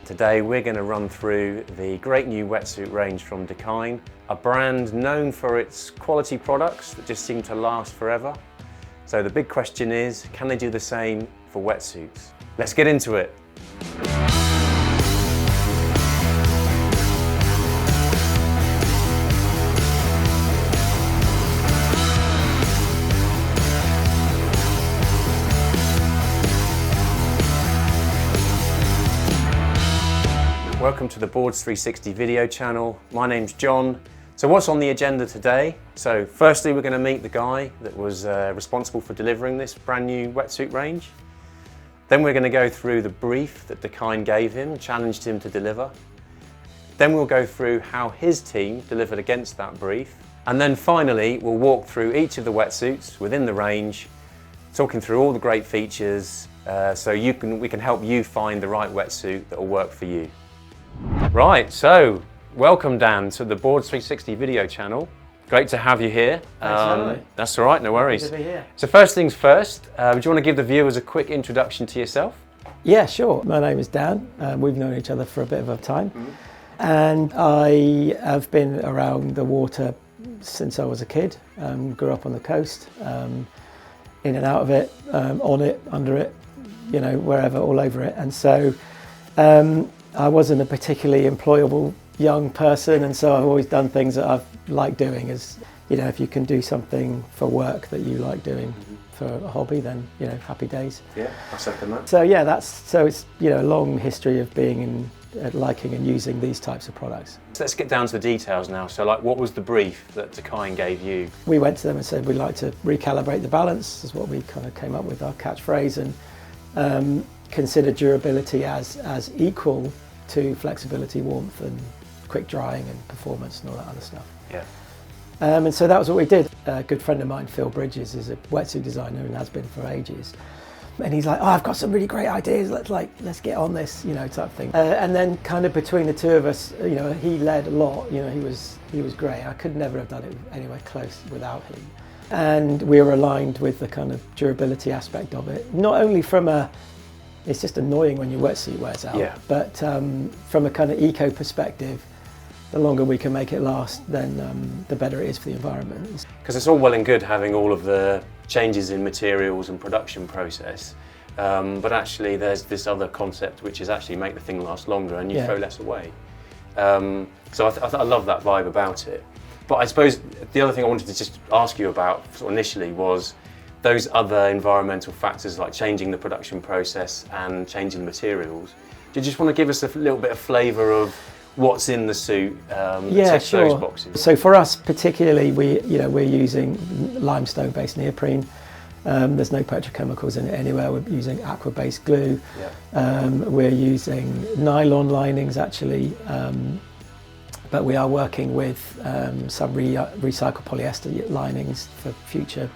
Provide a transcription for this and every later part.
Today we're going to run through the great new wetsuit range from Dakine, a brand known for its quality products that just seem to last forever. So the big question is, can they do the same for wetsuits? Let's get into it. Welcome to the Boards 360 video channel. My name's John. So what's on the agenda today? So firstly, we're going to meet the guy that was responsible for delivering this brand new wetsuit range. Then we're going to go through the brief that Dakine gave him, challenged him to deliver. Then we'll go through how his team delivered against that brief. And then finally, we'll walk through each of the wetsuits within the range, talking through all the great features, so we can help you find the right wetsuit that will work for you. Right, so welcome Dan to the Boards 360 video channel. Great to have you here. That's all right, no worries. Good to be here. So first things first, do you want to give the viewers a quick introduction to yourself? Yeah, sure. My name is Dan. We've known each other for a bit of a time. And I have been around the water since I was a kid. Grew up on the coast, in and out of it, on it, under it, you know, wherever, all over it. And so I wasn't a particularly employable young person, and so I've always done things that I've liked doing. As you know, if you can do something for work that you like doing for a hobby, then you know, happy days. Yeah, I second that. So yeah, it's you know, a long history of being liking and using these types of products. So let's get down to the details now. So like, what was the brief that Dakine gave you? We went to them and said we'd like to recalibrate the balance, is what we kind of came up with, our catchphrase, and consider durability as equal to flexibility, warmth, and quick drying and performance and all that other stuff. Yeah. And so that was what we did. A good friend of mine, Phil Bridges, is a wetsuit designer and has been for ages. And he's like, "Oh, I've got some really great ideas. Let's get on this, you know, type thing." And then kind of between the two of us, you know, he led a lot. You know, he was great. I could never have done it anywhere close without him. And we were aligned with the kind of durability aspect of it, not only from it's just annoying when your wetsuit wears out, yeah, but from a kind of eco perspective, the longer we can make it last, then the better it is for the environment. Because it's all well and good having all of the changes in materials and production process, but actually there's this other concept which is actually make the thing last longer and you throw less away. So I love that vibe about it. But I suppose the other thing I wanted to just ask you about sort of initially was those other environmental factors like changing the production process and changing materials. Do you just want to give us a little bit of flavour of what's in the suit that ticks those boxes? So for us particularly, we're using limestone-based neoprene. There's no petrochemicals in it anywhere. We're using aqua-based glue. Yeah. We're using nylon linings actually, but we are working with some recycled polyester linings for future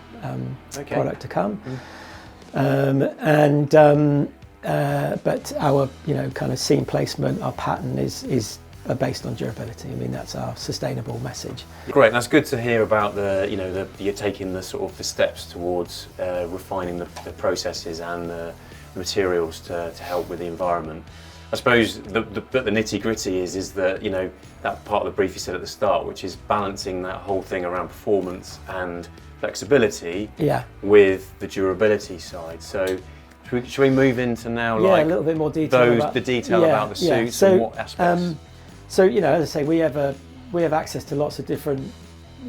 product to come. But our kind of seam placement, our pattern is based on durability. I mean, that's our sustainable message. Great, that's good to hear about you're taking the sort of the steps towards refining the processes and the materials to help with the environment. I suppose the nitty gritty is that, you know, that part of the brief you said at the start, which is balancing that whole thing around performance and flexibility with the durability side. So should we move into now a little bit more detail about the suits and what aspects? So you know, as I say, we have access to lots of different,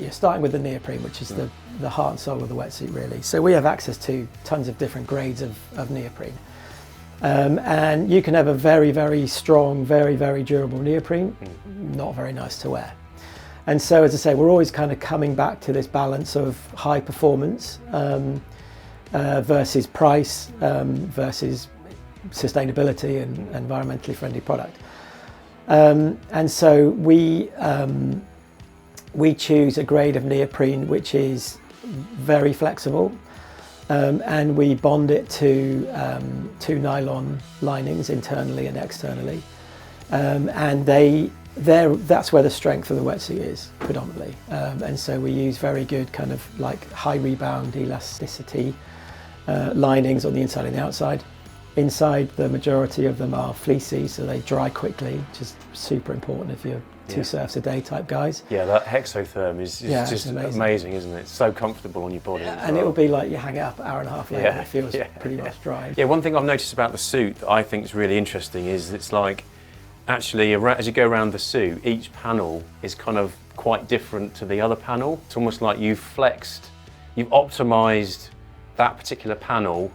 starting with the neoprene, which is the heart and soul of the wetsuit really. So we have access to tons of different grades of neoprene. And you can have a very, very strong, very, very durable neoprene, not very nice to wear. And so, as I say, we're always kind of coming back to this balance of high performance versus price versus sustainability and environmentally friendly product. And so we choose a grade of neoprene which is very flexible, and we bond it to two nylon linings internally and externally, and that's where the strength of the wetsuit is predominantly, and so we use very good kind of like high rebound elasticity linings on the inside and the outside, Inside, the majority of them are fleecy, so they dry quickly, which is super important if you're 2 surfs a day type guys. Yeah, that hexotherm is just amazing, isn't it? It's so comfortable on your body. And it will be like you hang it up an hour and a half later, it feels pretty much dry. Yeah, one thing I've noticed about the suit that I think is really interesting is it's like, actually, as you go around the suit, each panel is kind of quite different to the other panel. It's almost like you've optimized that particular panel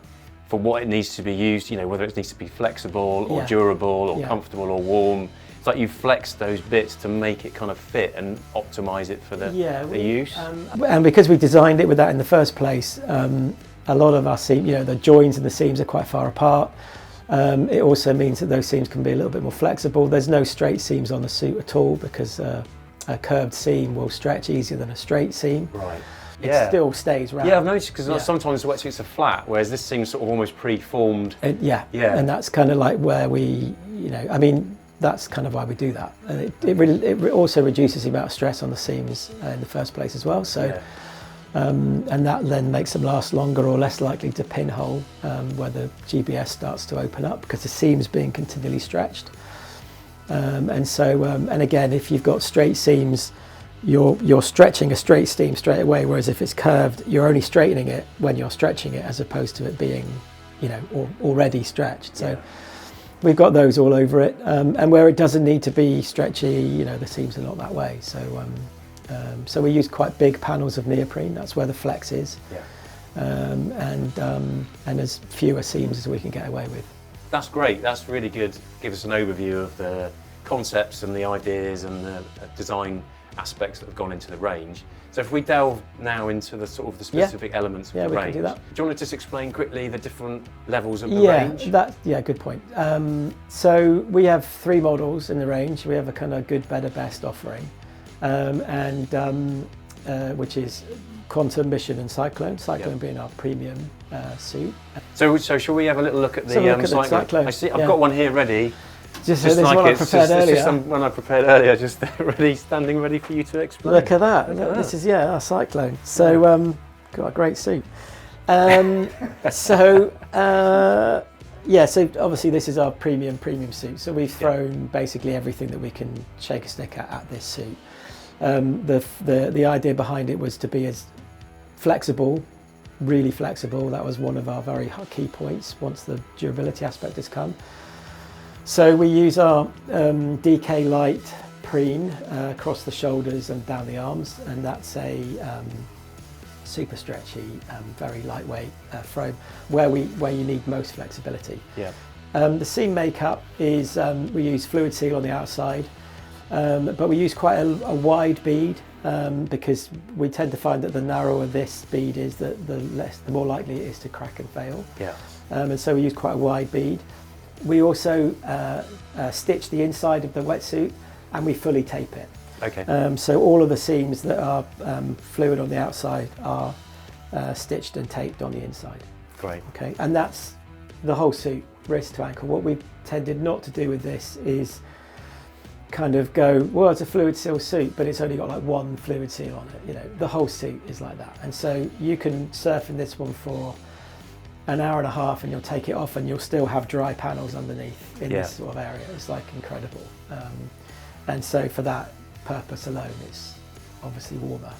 for what it needs to be used, you know, whether it needs to be flexible or durable or comfortable or warm. It's like you've flexed those bits to make it kind of fit and optimize it for the use. And because we designed it with that in the first place, a lot of our seam, you know, the joins and the seams are quite far apart. It also means that those seams can be a little bit more flexible. There's no straight seams on the suit at all because a curved seam will stretch easier than a straight seam. Right. It still stays round. Yeah, I've noticed because sometimes the wetsuits are flat, whereas this seems sort of almost pre-formed. And that's kind of like where we, you know, I mean, that's kind of why we do that. And it also reduces the amount of stress on the seams in the first place as well. So, and that then makes them last longer or less likely to pinhole where the GBS starts to open up because the seam's being continually stretched. And so, and again, if you've got straight seams, you're stretching a straight seam straight away, whereas if it's curved, you're only straightening it when you're stretching it, as opposed to it being, you know, already stretched. So we've got those all over it, and where it doesn't need to be stretchy, you know, the seams are not that way. So, so we use quite big panels of neoprene. That's where the flex is, and as fewer seams as we can get away with. That's great. That's really good. Give us an overview of the concepts and the ideas and the design aspects that have gone into the range. So if we delve now into the sort of the specific elements of the range, can do that. Do you want to just explain quickly the different levels of the range? Good point. So we have 3 models in the range. We have a kind of good, better, best offering, which is Quantum, Mission and Cyclone. Cyclone being our premium suit. So shall we have a little look at the Cyclone? I see. I've got one here ready. Just like one I prepared earlier. Just one I prepared earlier, just standing ready for you to explain. Look at that. This is our Cyclone. So got a great suit. So obviously this is our premium suit. So we've thrown basically everything that we can shake a stick at this suit. The idea behind it was to be as flexible, really flexible. That was one of our very key points once the durability aspect has come. So we use our DK Light preen across the shoulders and down the arms, and that's a super stretchy, very lightweight frame where you need most flexibility. The seam makeup is we use fluid seal on the outside, but we use quite a wide bead because we tend to find that the narrower this bead is, the more likely it is to crack and fail. And so we use quite a wide bead. We also stitch the inside of the wetsuit and we fully tape it. So all of the seams that are fluid on the outside are stitched and taped on the inside. Great. Okay, and that's the whole suit, wrist to ankle. What we tended not to do with this is kind of go, well, it's a fluid seal suit, but it's only got like one fluid seal on it. You know, the whole suit is like that. And so you can surf in this one for an hour and a half and you'll take it off and you'll still have dry panels underneath in this sort of area. It's like incredible. And so for that purpose alone, it's obviously warmer.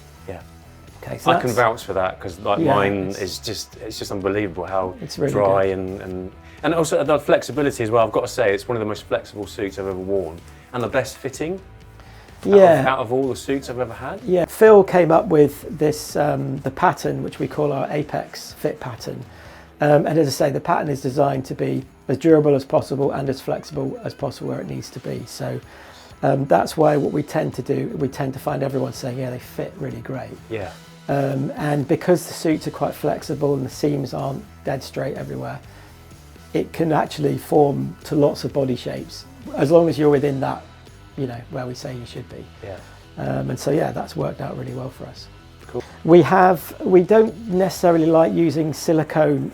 Okay, so I can vouch for that because like mine is just unbelievable how it's really dry and also the flexibility as well. I've got to say it's one of the most flexible suits I've ever worn and the best fitting out of all the suits I've ever had. Phil came up with this the pattern which we call our Apex fit pattern. And as I say, the pattern is designed to be as durable as possible and as flexible as possible where it needs to be. So that's why what we tend to do, we tend to find everyone saying, they fit really great. And because the suits are quite flexible and the seams aren't dead straight everywhere, it can actually form to lots of body shapes, as long as you're within that, you know, where we say you should be. And so, that's worked out really well for us. Cool. We don't necessarily like using silicone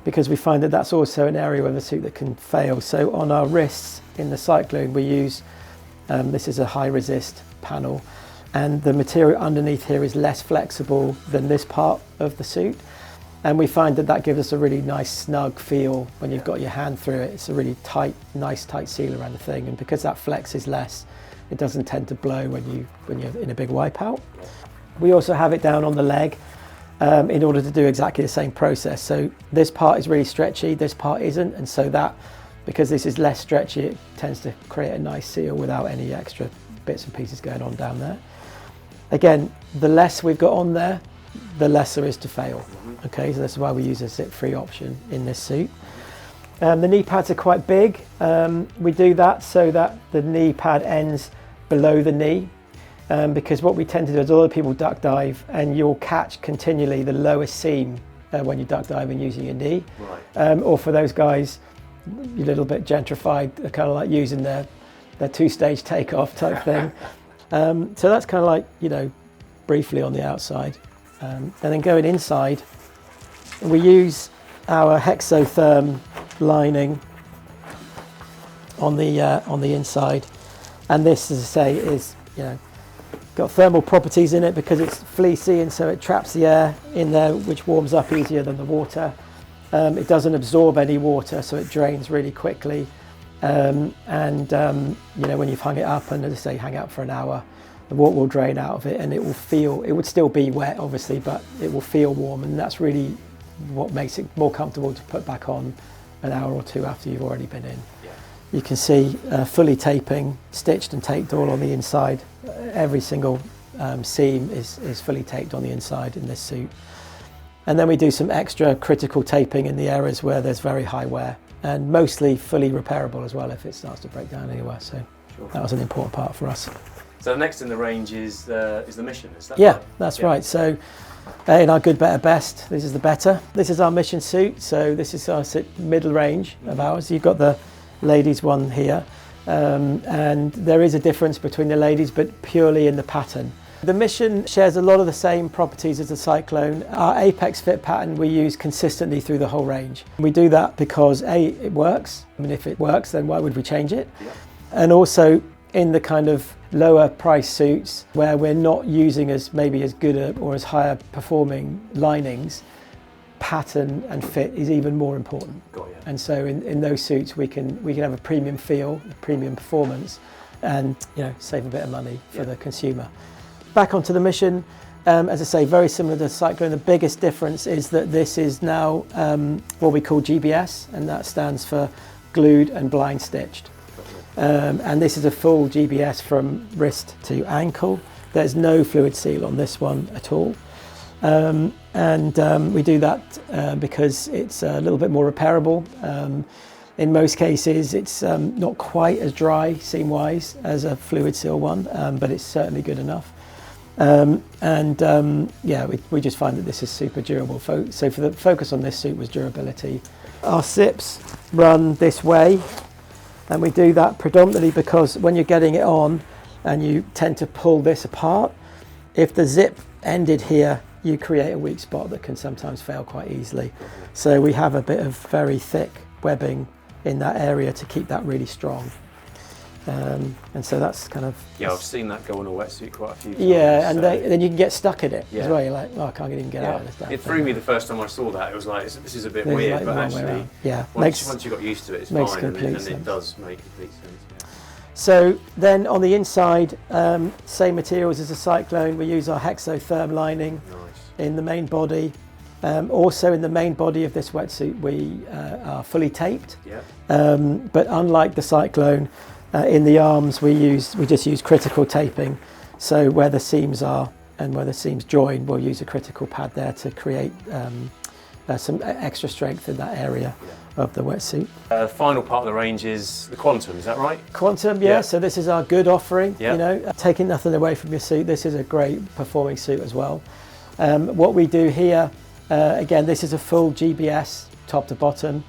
because we find that that's also an area of the suit that can fail. So on our wrists in the Cyclone, we use, this is a high resist panel, and the material underneath here is less flexible than this part of the suit. And we find that gives us a really nice snug feel when you've got your hand through it. It's a really tight, nice tight seal around the thing. And because that flex is less, it doesn't tend to blow when you're in a big wipeout. We also have it down on the leg in order to do exactly the same process. So this part is really stretchy, this part isn't. And so because this is less stretchy, it tends to create a nice seal without any extra bits and pieces going on down there. Again, the less we've got on there, the less there is to fail. Okay, so that's why we use a zip-free option in this suit. The knee pads are quite big. We do that so that the knee pad ends below the knee, because what we tend to do is a lot of people duck dive and you'll catch continually the lowest seam when you duck diving using your knee. Right. Or for those guys, a little bit gentrified, they're kind of like using their two-stage takeoff type thing. So that's kind of like, briefly on the outside. And then going inside, we use our hexotherm lining on the inside, and this, as I say, is got thermal properties in it because it's fleecy, and so it traps the air in there, which warms up easier than the water. It doesn't absorb any water, so it drains really quickly. When you've hung it up, and as I say, hang out for an hour, the water will drain out of it, and it would still be wet obviously, but it will feel warm, and that's really what makes it more comfortable to put back on an hour or two after you've already been in. Yeah. You can see fully taping, stitched and taped all on the inside. Every single seam is fully taped on the inside in this suit. And then we do some extra critical taping in the areas where there's very high wear, and mostly fully repairable as well if it starts to break down anywhere. So sure. That was an important part for us. So next in the range is the mission, is that right? That's right. So in our good, better, best, this is the better. This is our mission suit. So this is our middle range of ours. You've got the ladies one here. And there is a difference between the ladies, but purely in the pattern. The mission shares a lot of the same properties as the Cyclone. Our Apex Fit pattern we use consistently through the whole range. We do that because it works. I mean, if it works, then why would we change it? Yeah. And also in the kind of lower price suits where we're not using as good or as higher performing linings, pattern and fit is even more important. Got you. And so in those suits we can have a premium feel, premium performance, and save a bit of money for the consumer. Back onto the mission, as I say, very similar to the Cyclone. The biggest difference is that this is now what we call GBS, and that stands for glued and blind stitched. And this is a full GBS from wrist to ankle. There's no fluid seal on this one at all. We do that because it's a little bit more repairable. In most cases, it's not quite as dry seam-wise as a fluid seal one, but it's certainly good enough. We just find that this is super durable. So for the focus on this suit was durability. Our zips run this way, and we do that predominantly because when you're getting it on and you tend to pull this apart, if the zip ended here, you create a weak spot that can sometimes fail quite easily. So we have a bit of very thick webbing in that area to keep that really strong. And so that's kind of... Yeah, I've seen that go on a wetsuit quite a few times. Yeah, and then you can get stuck in it as well. You're like, I can't even get out of this. It threw me the first time I saw that. It was like, this is a bit weird, but actually, once you got used to it, it's fine, and it does make complete sense. Yeah. So then on the inside, same materials as a Cyclone. We use our hexotherm lining in the main body. Also in the main body of this wetsuit, we are fully taped. Yeah. But unlike the Cyclone, in the arms we just use critical taping. So where the seams are and where the seams join, we'll use a critical pad there to create some extra strength in that area of the wetsuit. The final part of the range is the Quantum, is that right? Quantum, yeah. So this is our good offering. Yeah. Taking nothing away from your suit, this is a great performing suit as well. What we do here, again, this is a full GBS top to bottom.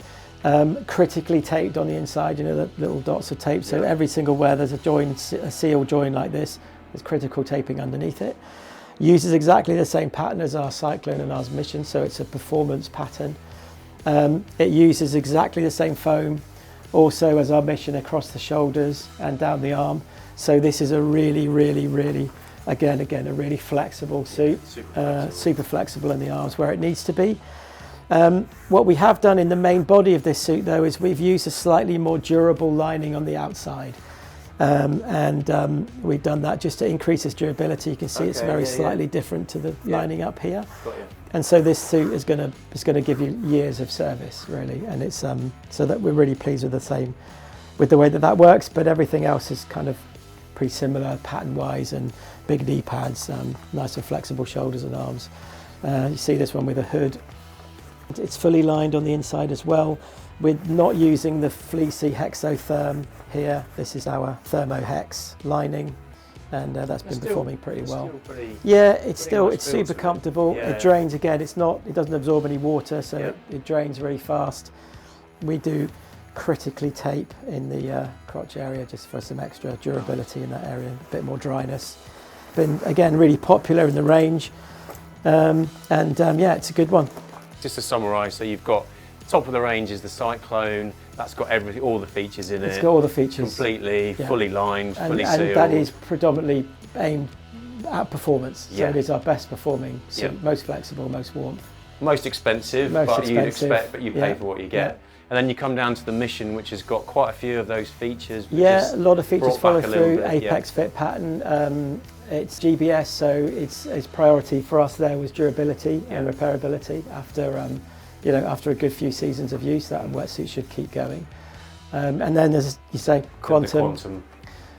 Critically taped on the inside, the little dots are taped, so every single where there's a seal join like this, there's critical taping underneath it. Uses exactly the same pattern as our Cyclone and our Mission, so it's a performance pattern. It uses exactly the same foam also as our Mission across the shoulders and down the arm, so this is a really, really, really, again a really flexible suit, super flexible in the arms where it needs to be. What we have done in the main body of this suit though is we've used a slightly more durable lining on the outside. We've done that just to increase its durability. You can see it's very slightly different to the lining up here. Got you. And so this suit is going to give you years of service really, and it's so that we're really pleased with the way that works. But everything else is kind of pretty similar pattern wise, and big knee pads, nice and flexible shoulders and arms. You see this one with a hood. It's fully lined on the inside as well. We're not using the fleecy hexotherm here. This is our thermo hex lining, and that's been performing pretty well. It's super comfortable. It drains again. It doesn't absorb any water, so it drains really fast. We do critically tape in the crotch area just for some extra durability in that area, a bit more dryness. Been again really popular in the range, it's a good one. Just to summarise, so you've got top of the range is the Cyclone. That's got all the features in it. It's got all the features. Completely, fully lined, fully sealed. And that is predominantly aimed at performance. So it is our best performing suit, most flexible, most warmth. Most expensive, you'd expect, but you pay for what you get. And then you come down to the Mission, which has got quite a few of those features. A lot of features follow through. Apex fit pattern. It's GBS, so its priority for us there was durability and repairability. After a good few seasons of use, that wetsuit should keep going. And then, as you say, Quantum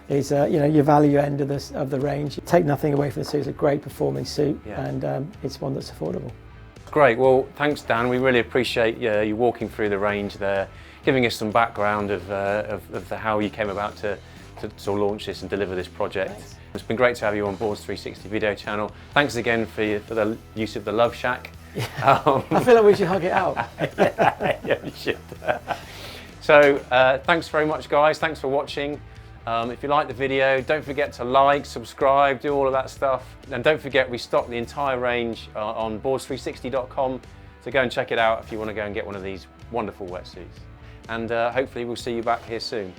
is your value end of the range. Take nothing away from the suit. It's a great performing suit, and it's one that's affordable. Great. Well, thanks, Dan. We really appreciate you walking through the range there, giving us some background of how you came about to launch this and deliver this project. Thanks. It's been great to have you on Boards 360 video channel. Thanks again for the use of the Love Shack. I feel like we should hug it out. Yeah, we should. So thanks very much, guys. Thanks for watching. If you like the video, don't forget to like, subscribe, do all of that stuff. And don't forget, we stock the entire range on boards360.com. So go and check it out if you want to go and get one of these wonderful wetsuits. And hopefully we'll see you back here soon.